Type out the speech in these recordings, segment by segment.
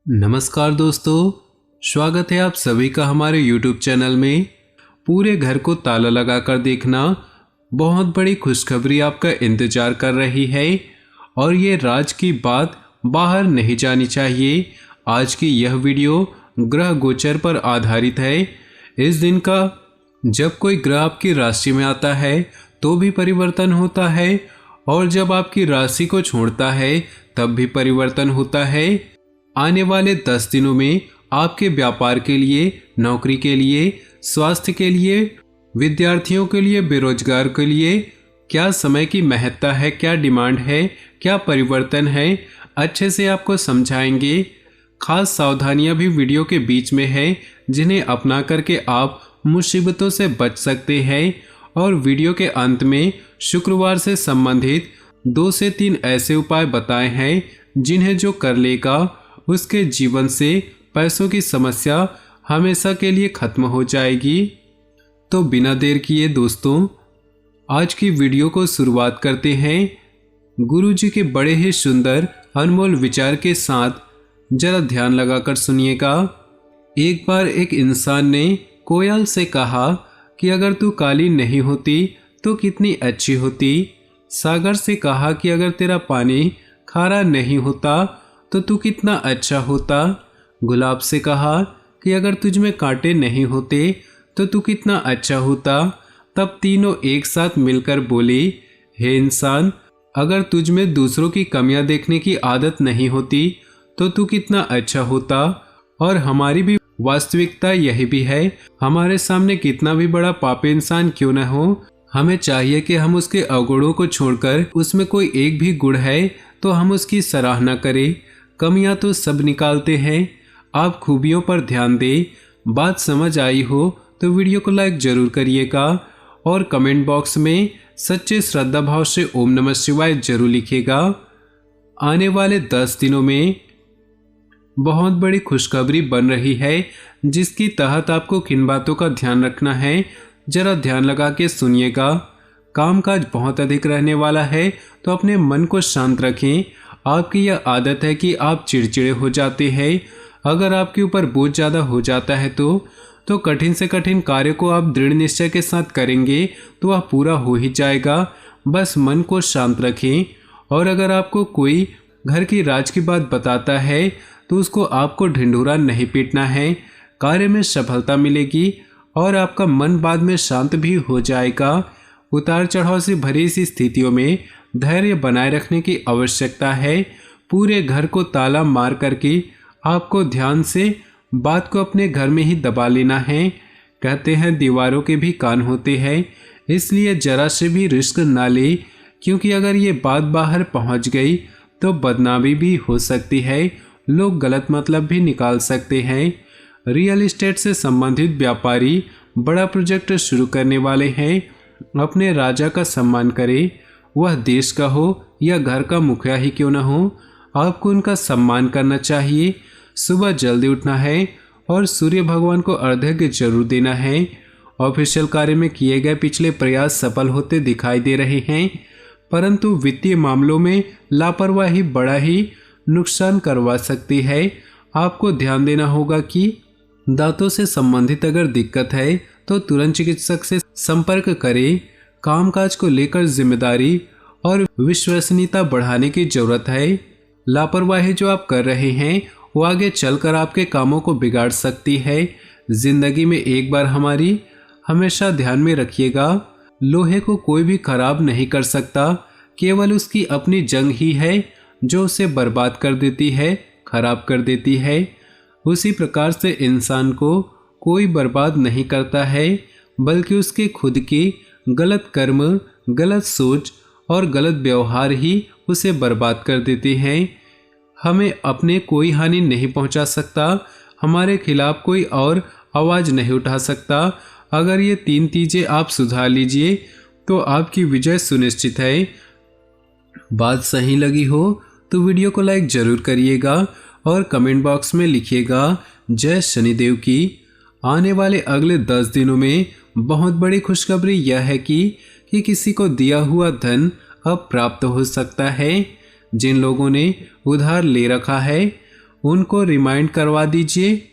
नमस्कार दोस्तों, स्वागत है आप सभी का हमारे YouTube चैनल में। पूरे घर को ताला लगाकर देखना, बहुत बड़ी खुशखबरी आपका इंतजार कर रही है और ये राज की बात बाहर नहीं जानी चाहिए। आज की यह वीडियो ग्रह गोचर पर आधारित है। इस दिन का जब कोई ग्रह आपकी राशि में आता है तो भी परिवर्तन होता है और जब आपकी राशि को छोड़ता है तब भी परिवर्तन होता है। आने वाले 10 दिनों में आपके व्यापार के लिए, नौकरी के लिए, स्वास्थ्य के लिए, विद्यार्थियों के लिए, बेरोजगार के लिए क्या समय की महत्ता है, क्या डिमांड है, क्या परिवर्तन है, अच्छे से आपको समझाएंगे। खास सावधानियां भी वीडियो के बीच में है जिन्हें अपना करके आप मुसीबतों से बच सकते हैं। और वीडियो के अंत में शुक्रवार से संबंधित 2 से 3 ऐसे उपाय बताए हैं जिन्हें जो कर लेगा उसके जीवन से पैसों की समस्या हमेशा के लिए खत्म हो जाएगी। तो बिना देर किए दोस्तों, आज की वीडियो को शुरुआत करते हैं। गुरुजी के बड़े ही सुंदर अनमोल विचार के साथ जरा ध्यान लगाकर सुनिएगा। एक बार एक इंसान ने कोयल से कहा कि अगर तू काली नहीं होती तो कितनी अच्छी होती। सागर से कहा कि अगर तेरा पानी खारा नहीं होता तो तू कितना अच्छा होता। गुलाब से कहा कि अगर तुझ में कांटे नहीं होते तो तू कितना अच्छा होता। तब तीनों एक साथ मिलकर बोले, हे इंसान, अगर तुझ में दूसरों की कमियां देखने की आदत नहीं होती तो तू कितना अच्छा होता। और हमारी भी वास्तविकता यही भी है। हमारे सामने कितना भी बड़ा पापी इंसान क्यों न हो, हमें चाहिए कि हम उसके अवगुणों को छोड़कर उसमें कोई एक भी गुण है तो हम उसकी सराहना करें। कमियां तो सब निकालते हैं, आप खूबियों पर ध्यान दें। बात समझ आई हो तो वीडियो को लाइक जरूर करिएगा और कमेंट बॉक्स में सच्चे श्रद्धा भाव से ओम नमः शिवाय जरूर लिखिएगा। आने वाले 10 दिनों में बहुत बड़ी खुशखबरी बन रही है जिसकी तहत आपको किन बातों का ध्यान रखना है, जरा ध्यान लगा के सुनिएगा। कामकाज बहुत अधिक रहने वाला है तो अपने मन को शांत रखें। आपकी यह आदत है कि आप चिड़चिड़े हो जाते हैं। अगर आपके ऊपर बोझ ज़्यादा हो जाता है तो कठिन से कठिन कार्य को आप दृढ़ निश्चय के साथ करेंगे तो वह पूरा हो ही जाएगा। बस मन को शांत रखें। और अगर आपको कोई घर की राज की बात बताता है तो उसको आपको ढिंढोरा नहीं पीटना है। कार्य में सफलता मिलेगी और आपका मन बाद में शांत भी हो जाएगा। उतार चढ़ाव से भरी इस स्थितियों में धैर्य बनाए रखने की आवश्यकता है। पूरे घर को ताला मार करके आपको ध्यान से बात को अपने घर में ही दबा लेना है। कहते हैं दीवारों के भी कान होते हैं, इसलिए जरा से भी रिस्क ना ले, क्योंकि अगर ये बात बाहर पहुंच गई तो बदनामी भी हो सकती है। लोग गलत मतलब भी निकाल सकते हैं। रियल एस्टेट से संबंधित व्यापारी बड़ा प्रोजेक्ट शुरू करने वाले हैं। अपने राजा का सम्मान करें, वह देश का हो या घर का मुखिया ही क्यों न हो, आपको उनका सम्मान करना चाहिए। सुबह जल्दी उठना है और सूर्य भगवान को अर्घ्य जरूर देना है। ऑफिशियल कार्य में किए गए पिछले प्रयास सफल होते दिखाई दे रहे हैं, परंतु वित्तीय मामलों में लापरवाही बड़ा ही नुकसान करवा सकती है। आपको ध्यान देना होगा कि दांतों से संबंधित अगर दिक्कत है तो तुरंत चिकित्सक से संपर्क करें। कामकाज को लेकर जिम्मेदारी और विश्वसनीयता बढ़ाने की जरूरत है। लापरवाही जो आप कर रहे हैं वो आगे चलकर आपके कामों को बिगाड़ सकती है। जिंदगी में एक बार हमारी हमेशा ध्यान में रखिएगा, लोहे को कोई भी खराब नहीं कर सकता, केवल उसकी अपनी जंग ही है जो उसे बर्बाद कर देती है, खराब कर देती है। उसी प्रकार से इंसान को कोई बर्बाद नहीं करता है, बल्कि उसके खुद की गलत कर्म, गलत सोच और गलत व्यवहार ही उसे बर्बाद कर देते हैं। हमें अपने कोई हानि नहीं पहुंचा सकता, हमारे खिलाफ कोई और आवाज़ नहीं उठा सकता। अगर ये 3 चीज़ें आप सुधार लीजिए तो आपकी विजय सुनिश्चित है। बात सही लगी हो तो वीडियो को लाइक जरूर करिएगा और कमेंट बॉक्स में लिखिएगा जय शनिदेव की। आने वाले अगले 10 दिनों में बहुत बड़ी खुशखबरी यह है कि किसी को दिया हुआ धन अब प्राप्त हो सकता है। जिन लोगों ने उधार ले रखा है उनको रिमाइंड करवा दीजिए,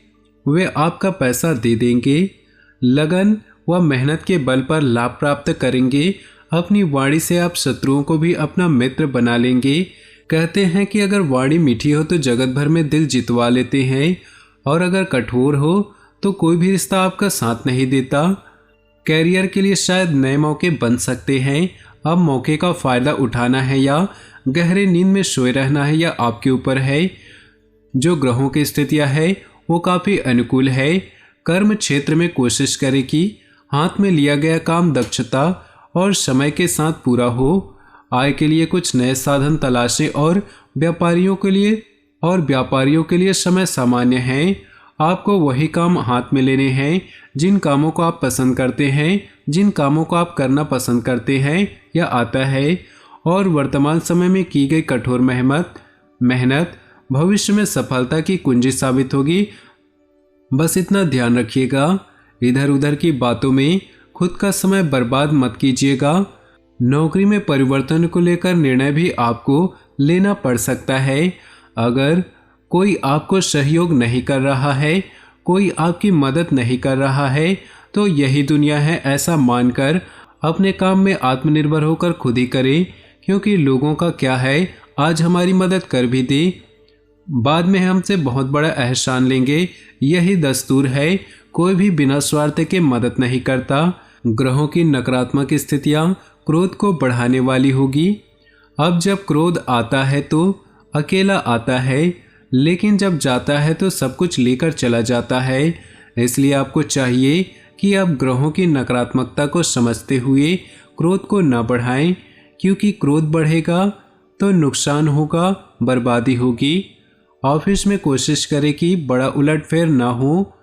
वे आपका पैसा दे देंगे। लगन व मेहनत के बल पर लाभ प्राप्त करेंगे। अपनी वाणी से आप शत्रुओं को भी अपना मित्र बना लेंगे। कहते हैं कि अगर वाणी मीठी हो तो जगत भर में दिल जितवा लेते हैं, और अगर कठोर हो तो कोई भी रिश्ता आपका साथ नहीं देता। कैरियर के लिए शायद नए मौके बन सकते हैं। अब मौके का फायदा उठाना है या गहरे नींद में सोए रहना है, या आपके ऊपर है। जो ग्रहों की स्थितियां है वो काफ़ी अनुकूल है। कर्म क्षेत्र में कोशिश करें कि हाथ में लिया गया काम दक्षता और समय के साथ पूरा हो। आय के लिए कुछ नए साधन तलाशें, और व्यापारियों के लिए समय सामान्य है। आपको वही काम हाथ में लेने हैं जिन कामों को आप पसंद करते हैं, जिन कामों को आप करना पसंद करते हैं या आता है। और वर्तमान समय में की गई कठोर मेहनत भविष्य में सफलता की कुंजी साबित होगी। बस इतना ध्यान रखिएगा, इधर उधर की बातों में खुद का समय बर्बाद मत कीजिएगा। नौकरी में परिवर्तन को लेकर निर्णय भी आपको लेना पड़ सकता है। अगर कोई आपको सहयोग नहीं कर रहा है, कोई आपकी मदद नहीं कर रहा है, तो यही दुनिया है ऐसा मानकर अपने काम में आत्मनिर्भर होकर खुद ही करें। क्योंकि लोगों का क्या है, आज हमारी मदद कर भी दे, बाद में हमसे बहुत बड़ा एहसान लेंगे। यही दस्तूर है। कोई भी बिना स्वार्थ के मदद नहीं करता। ग्रहों की नकारात्मक स्थितियां क्रोध को बढ़ाने वाली होगी। अब जब क्रोध आता है तो अकेला आता है, लेकिन जब जाता है तो सब कुछ लेकर चला जाता है। इसलिए आपको चाहिए कि आप ग्रहों की नकारात्मकता को समझते हुए क्रोध को न बढ़ाएं, क्योंकि क्रोध बढ़ेगा तो नुकसान होगा, बर्बादी होगी। ऑफिस में कोशिश करें कि बड़ा उलटफेर ना हो।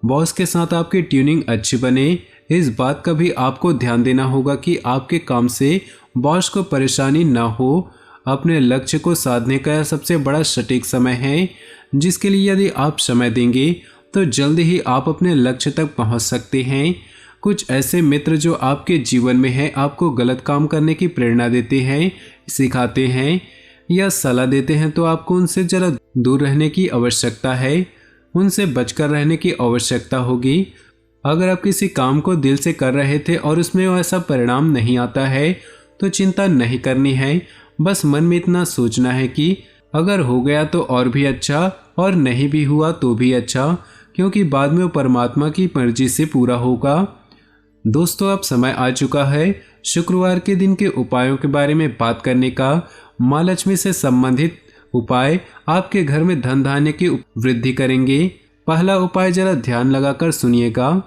बॉस के साथ आपकी ट्यूनिंग अच्छी बने। इस बात का भी आपको ध्यान देना होगा कि आपके काम से बॉस को परेशानी ना हो। अपने लक्ष्य को साधने का यह सबसे बड़ा सटीक समय है, जिसके लिए यदि आप समय देंगे तो जल्द ही आप अपने लक्ष्य तक पहुंच सकते हैं। कुछ ऐसे मित्र जो आपके जीवन में हैं, आपको गलत काम करने की प्रेरणा देते हैं, सिखाते हैं या सलाह देते हैं, तो आपको उनसे जरा दूर रहने की आवश्यकता है, उनसे बचकर रहने की आवश्यकता होगी। अगर आप किसी काम को दिल से कर रहे थे और उसमें ऐसा परिणाम नहीं आता है तो चिंता नहीं करनी है। बस मन में इतना सोचना है कि अगर हो गया तो और भी अच्छा, और नहीं भी हुआ तो भी अच्छा, क्योंकि बाद में वो परमात्मा की मर्जी से पूरा होगा। दोस्तों, अब समय आ चुका है शुक्रवार के दिन के उपायों के बारे में बात करने का। माँ लक्ष्मी से संबंधित उपाय आपके घर में धन धान्य की वृद्धि करेंगे। पहला उपाय जरा ध्यान लगाकर सुनिएगा।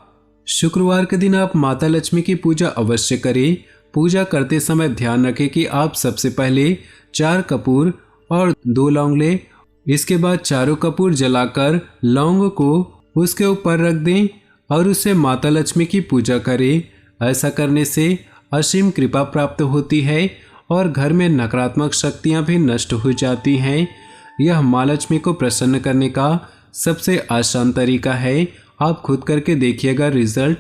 शुक्रवार के दिन आप माता लक्ष्मी की पूजा अवश्य करें। पूजा करते समय ध्यान रखें कि आप सबसे पहले 4 कपूर और 2 लौंग लें। इसके बाद चारों कपूर जलाकर लौंग को उसके ऊपर रख दें और उससे माता लक्ष्मी की पूजा करें। ऐसा करने से असीम कृपा प्राप्त होती है और घर में नकारात्मक शक्तियां भी नष्ट हो जाती हैं। यह माँ लक्ष्मी को प्रसन्न करने का सबसे आसान तरीका है। आप खुद करके देखिएगा, रिजल्ट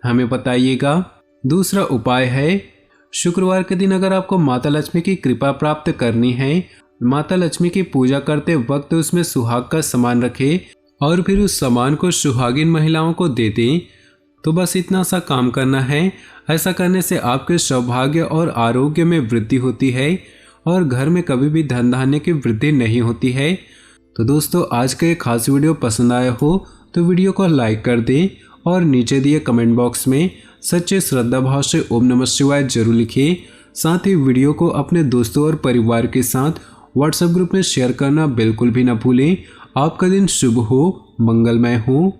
हमें बताइएगा। दूसरा उपाय है, शुक्रवार के दिन अगर आपको माता लक्ष्मी की कृपा प्राप्त करनी है, माता लक्ष्मी की पूजा करते वक्त उसमें सुहाग का सामान रखें और फिर उस सामान को सुहागिन महिलाओं को दे दें। तो बस इतना सा काम करना है। ऐसा करने से आपके सौभाग्य और आरोग्य में वृद्धि होती है और घर में कभी भी धन धान्य की वृद्धि नहीं होती है। तो दोस्तों, आज का ये खास वीडियो पसंद आया हो तो वीडियो को लाइक कर दें और नीचे दिए कमेंट बॉक्स में सच्चे श्रद्धा भाव से ओम नमः शिवाय जरूर लिखिए। साथ ही वीडियो को अपने दोस्तों और परिवार के साथ व्हाट्सएप ग्रुप में शेयर करना बिल्कुल भी ना भूलें। आपका दिन शुभ हो, मंगलमय हो।